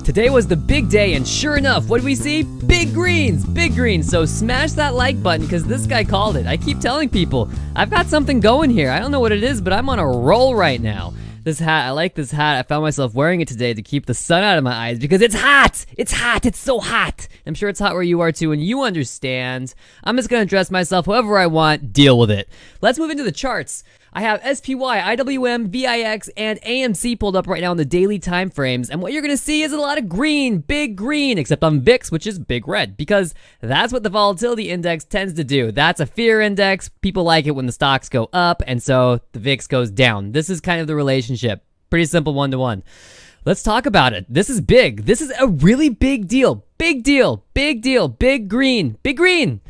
Today was the big day, and sure enough, what do we see? Big greens, big greens. So smash that like button because this guy called it. I keep telling people, I've got something going here. I don't know what it is, but I'm on a roll right now. This hat, I like this hat. I found myself wearing it today to keep the sun out of my eyes because it's hot. It's hot. It's so hot. I'm sure it's hot where you are too, and you understand. I'm just going to dress myself however I want. Deal with it. Let's move into the charts. I have SPY, IWM, VIX, and AMC pulled up right now in the daily time frames, and what you're going to see is a lot of green, big green, except on VIX, which is big red, because that's what the volatility index tends to do. That's a fear index. People like it when the stocks go up, and so the VIX goes down. This is kind of the relationship. Pretty simple one-to-one. Let's talk about it. This is big. This is a really big deal. Big deal. Big deal. Big green. Big green.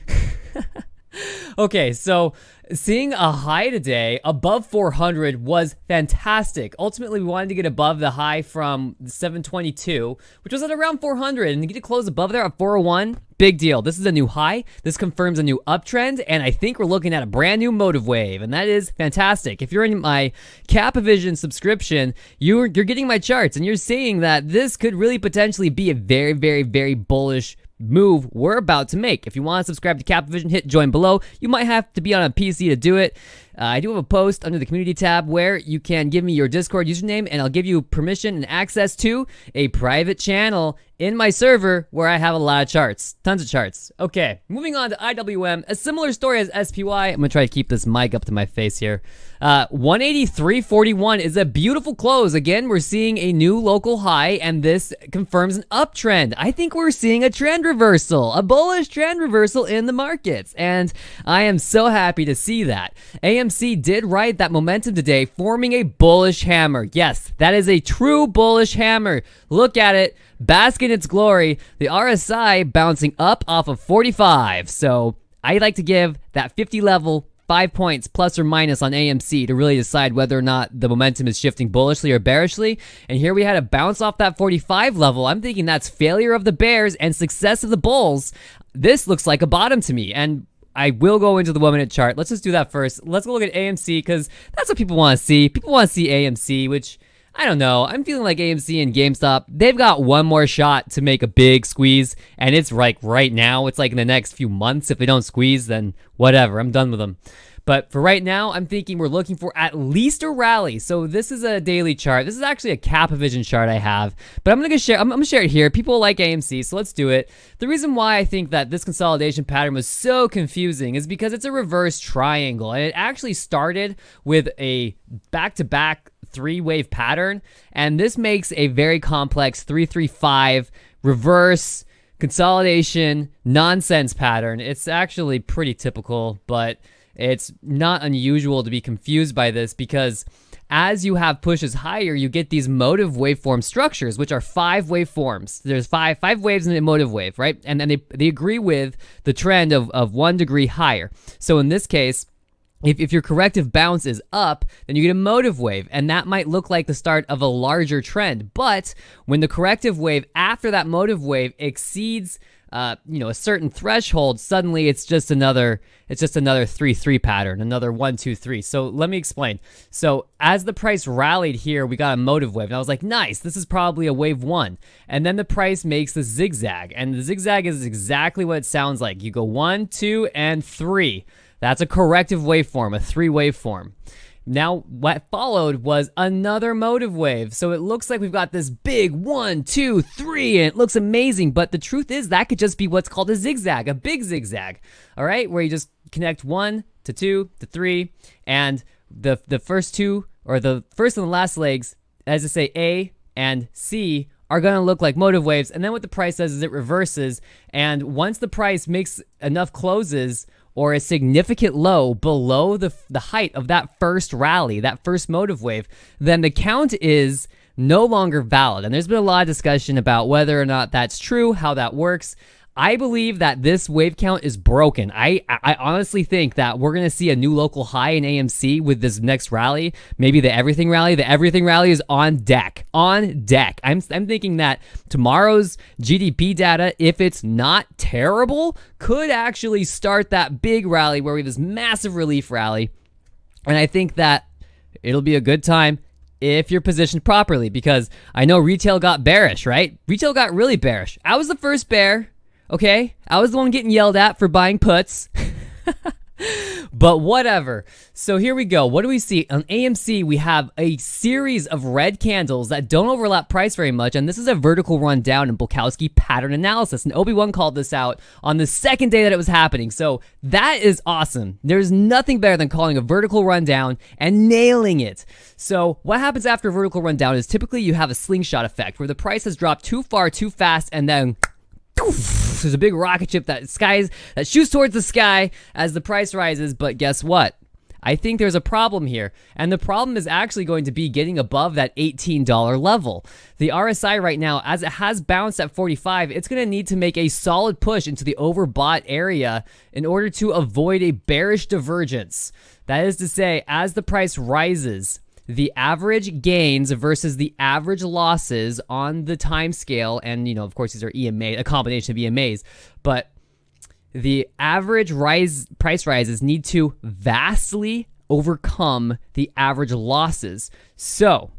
Okay, so seeing a high today above 400 was fantastic. Ultimately, we wanted to get above the high from 722, which was at around 400, and to get to close above there at 401, big deal. This is a new high. This confirms a new uptrend, and I think we're looking at a brand new motive wave, and that is fantastic. If you're in my CAPIVI ION subscription, you're getting my charts, and you're seeing that this could really potentially be a very, very, very bullish move we're about to make. If you want to subscribe to CAPIVI ION, hit join below. You might have to be on a PC to do it. I do have a post under the community tab where you can give me your Discord username and I'll give you permission and access to a private channel in my server where I have a lot of charts, tons of charts. Okay, moving on to IWM, a similar story as SPY. I'm gonna try to keep this mic up to my face here. 183.41 is a beautiful close. Again, we're seeing a new local high, and this confirms an uptrend. I think we're seeing a trend reversal, a bullish trend reversal in the markets, and I am so happy to see that. AMC did ride that momentum today, forming a bullish hammer. Yes, that is a true bullish hammer. Look at it. Bask in its glory. The RSI bouncing up off of 45. So I like to give that 50 level 5 points plus or minus on AMC to really decide whether or not the momentum is shifting bullishly or bearishly. And here we had a bounce off that 45 level. I'm thinking that's failure of the bears and success of the bulls. This looks like a bottom to me. And I will go into the 1 minute chart. Let's just do that first. Let's go look at AMC because that's what people want to see. People want to see AMC, which I don't know. I'm feeling like AMC and GameStop, they've got one more shot to make a big squeeze, and it's like right now. It's like in the next few months. If they don't squeeze, then whatever. I'm done with them. But for right now, I'm thinking we're looking for at least a rally. So this is a daily chart. This is actually a CAPIVI ION chart I have, but I'm gonna share it here. People like AMC, so let's do it. The reason why I think that this consolidation pattern was so confusing is because it's a reverse triangle, and it actually started with a back-to-back three-wave pattern, and this makes a very complex 3-3-5 reverse consolidation nonsense pattern. It's actually pretty typical, but it's not unusual to be confused by this because as you have pushes higher, you get these motive waveform structures, which are 5 waveforms. There's five waves in a motive wave, right? And then they agree with the trend of 1 degree higher. So in this case, if your corrective bounce is up, then you get a motive wave, and that might look like the start of a larger trend. But when the corrective wave after that motive wave exceeds a certain threshold, suddenly it's just another 3-3 pattern, another 1-2-3. So let me explain. So as the price rallied here, we got a motive wave, and I was like, nice, this is probably a wave 1. And then the price makes the zigzag, and the zigzag is exactly what it sounds like. You go 1, 2, and 3. That's a corrective waveform, a 3 waveform. Now, what followed was another motive wave. So it looks like we've got this big 1, 2, 3, and it looks amazing. But the truth is that could just be what's called a zigzag, a big zigzag. All right, where you just connect 1 to 2 to 3, and the first two, or the first and the last legs, as I say, A and C, are going to look like motive waves. And then what the price does is it reverses. And once the price makes enough closes or a significant low below the height of that first rally, that first motive wave, then the count is no longer valid. And there's been a lot of discussion about whether or not that's true, how that works. I believe that this wave count is broken. I honestly think that we're going to see a new local high in AMC with this next rally, maybe the everything rally. The everything rally is on deck. On deck. I'm thinking that tomorrow's GDP data, if it's not terrible, could actually start that big rally where we have this massive relief rally. And I think that it'll be a good time if you're positioned properly, because I know retail got bearish, right? Retail got really bearish. I was the first bear, okay? I was the one getting yelled at for buying puts. But whatever. So here we go. What do we see? On AMC, we have a series of red candles that don't overlap price very much, and this is a vertical run down in Bukowski pattern analysis. And Obi-Wan called this out on the second day that it was happening. So that is awesome. There's nothing better than calling a vertical run down and nailing it. So what happens after a vertical run down is typically you have a slingshot effect where the price has dropped too far, too fast, and then there's a big rocket ship that shoots towards the sky as the price rises. But guess what? I think there's a problem here, and the problem is actually going to be getting above that $18 level. The RSI right now, as it has bounced at 45, it's going to need to make a solid push into the overbought area in order to avoid a bearish divergence. That is to say, as the price rises, the average gains versus the average losses on the time scale, and of course these are EMA, a combination of EMAs, but the average price rises need to vastly overcome the average losses. So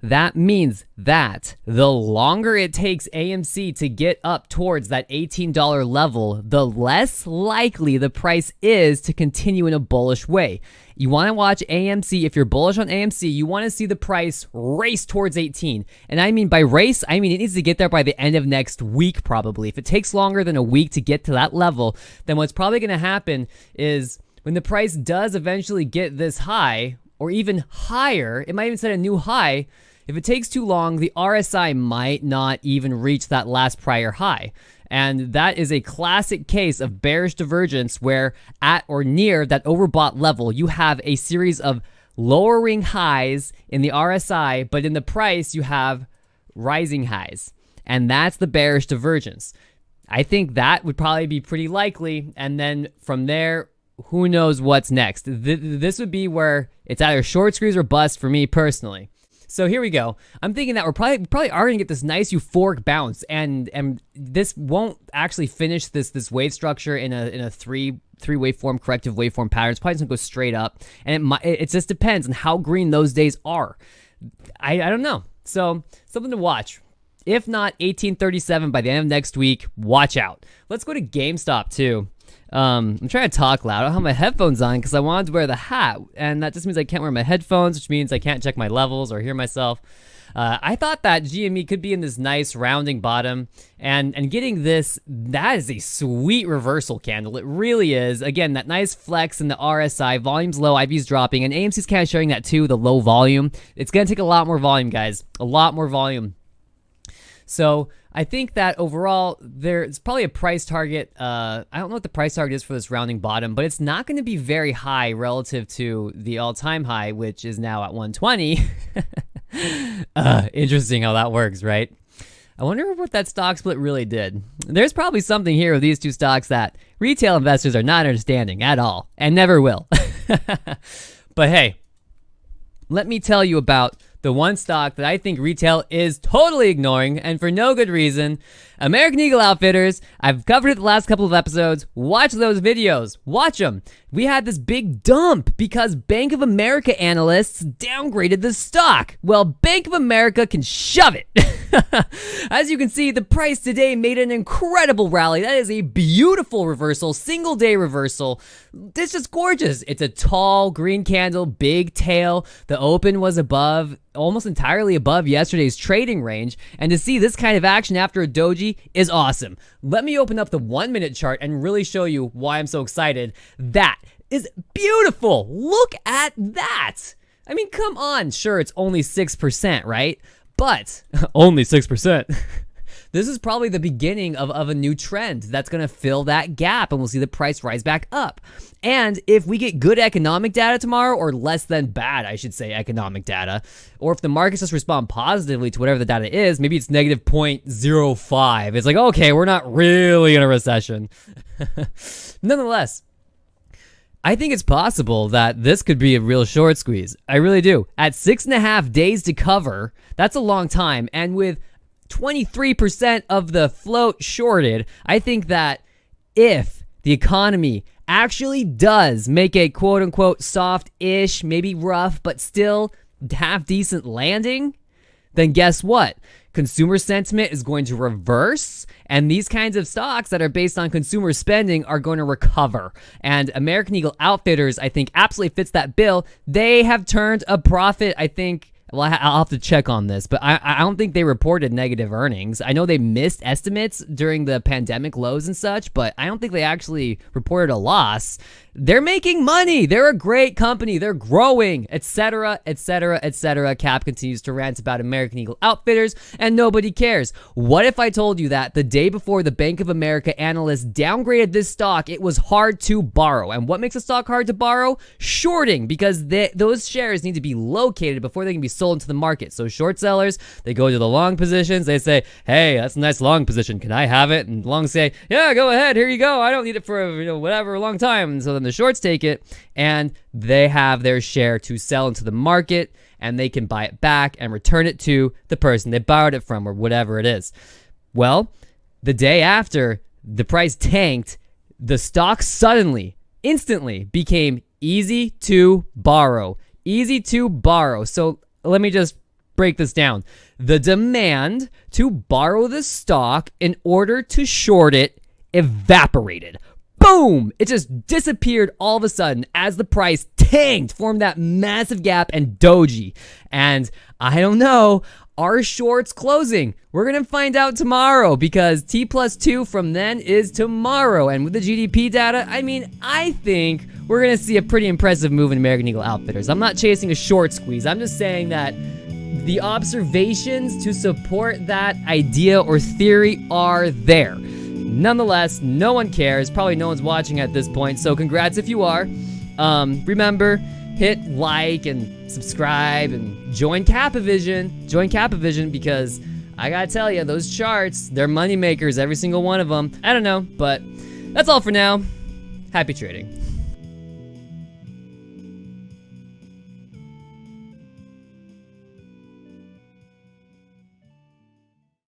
that means that the longer it takes AMC to get up towards that $18 level, the less likely the price is to continue in a bullish way. You want to watch AMC. If you're bullish on AMC, you want to see the price race towards 18. And I mean by race, I mean it needs to get there by the end of next week probably. If it takes longer than a week to get to that level, then what's probably going to happen is when the price does eventually get this high or even higher, it might even set a new high. If it takes too long, the RSI might not even reach that last prior high. And that is a classic case of bearish divergence where at or near that overbought level, you have a series of lowering highs in the RSI, but in the price, you have rising highs. And that's the bearish divergence. I think that would probably be pretty likely. And then from there, who knows what's next? This would be where it's either short squeeze or bust for me personally. So here we go. I'm thinking that we're probably are going to get this nice euphoric bounce, and this won't actually finish this wave structure in a three waveform corrective waveform pattern. It's probably just going to go straight up, and it just depends on how green those days are. I don't know. So something to watch. If not 1837 by the end of next week, watch out. Let's go to GameStop too. I'm trying to talk loud. I don't have my headphones on because I wanted to wear the hat, and that just means I can't wear my headphones, which means I can't check my levels or hear myself. I thought that GME could be in this nice rounding bottom, and getting this, that is a sweet reversal candle. It really is. Again, that nice flex in the RSI, volume's low, IV's dropping, and AMC's kind of showing that too, the low volume. It's going to take a lot more volume, guys. A lot more volume. So I think that overall, there's probably a price target. I don't know what the price target is for this rounding bottom, but it's not going to be very high relative to the all-time high, which is now at 120. Interesting how that works, right? I wonder what that stock split really did. There's probably something here with these two stocks that retail investors are not understanding at all, and never will. But hey, let me tell you about the one stock that I think retail is totally ignoring, and for no good reason. American Eagle Outfitters. I've covered it the last couple of episodes. Watch those videos. Watch them. We had this big dump because Bank of America analysts downgraded the stock. Well, Bank of America can shove it. As you can see, the price today made an incredible rally. That is a beautiful reversal, single day reversal. It's just gorgeous. It's a tall green candle, big tail. The open was above, almost entirely above yesterday's trading range. And to see this kind of action after a doji is awesome. Let me open up the 1 minute chart and really show you why I'm so excited. That is beautiful. Look at that. I mean, come on. Sure, it's only 6%, right? But only 6%. This is probably the beginning of a new trend that's going to fill that gap, and we'll see the price rise back up. And if we get good economic data tomorrow, or less than bad, I should say, economic data, or if the markets just respond positively to whatever the data is, maybe it's negative 0.05. It's like, okay, we're not really in a recession. Nonetheless, I think it's possible that this could be a real short squeeze. I really do. At 6.5 days to cover, that's a long time. And with 23% of the float shorted, I think that if the economy actually does make a quote-unquote soft-ish, maybe rough, but still half decent landing, then guess what? Consumer sentiment is going to reverse, and these kinds of stocks that are based on consumer spending are going to recover. And American Eagle Outfitters, I think, absolutely fits that bill. They have turned a profit, I think. Well, I'll have to check on this, but I don't think they reported negative earnings. I know they missed estimates during the pandemic lows and such, but I don't think they actually reported a loss. They're making money. They're a great company. They're growing, etc., etc., etc. Cap continues to rant about American Eagle Outfitters, and nobody cares. What if I told you that the day before the Bank of America analysts downgraded this stock, it was hard to borrow? And what makes a stock hard to borrow? Shorting, because those shares need to be located before they can be sold into the market. So short sellers, they go to the long positions. They say, hey, that's a nice long position. Can I have it? And longs say, yeah, go ahead. Here you go. I don't need it for whatever, a long time. And so then the shorts take it, and they have their share to sell into the market, and they can buy it back and return it to the person they borrowed it from or whatever it is. Well, the day after the price tanked, the stock suddenly, instantly became easy to borrow. Easy to borrow. So let me just break this down. The demand to borrow the stock in order to short it evaporated. Boom! It just disappeared all of a sudden as the price tanked, formed that massive gap, and doji. And I don't know, are shorts closing? We're going to find out tomorrow, because T+2 from then is tomorrow. And with the GDP data, I think we're going to see a pretty impressive move in American Eagle Outfitters. I'm not chasing a short squeeze. I'm just saying that the observations to support that idea or theory are there. Nonetheless, no one cares. Probably no one's watching at this point, so congrats if you are. Remember, hit like and subscribe and join CAPIVIsion. Join CAPIVIsion, because I gotta tell you, those charts, they're money makers, every single one of them. I don't know, but that's all for now. Happy trading.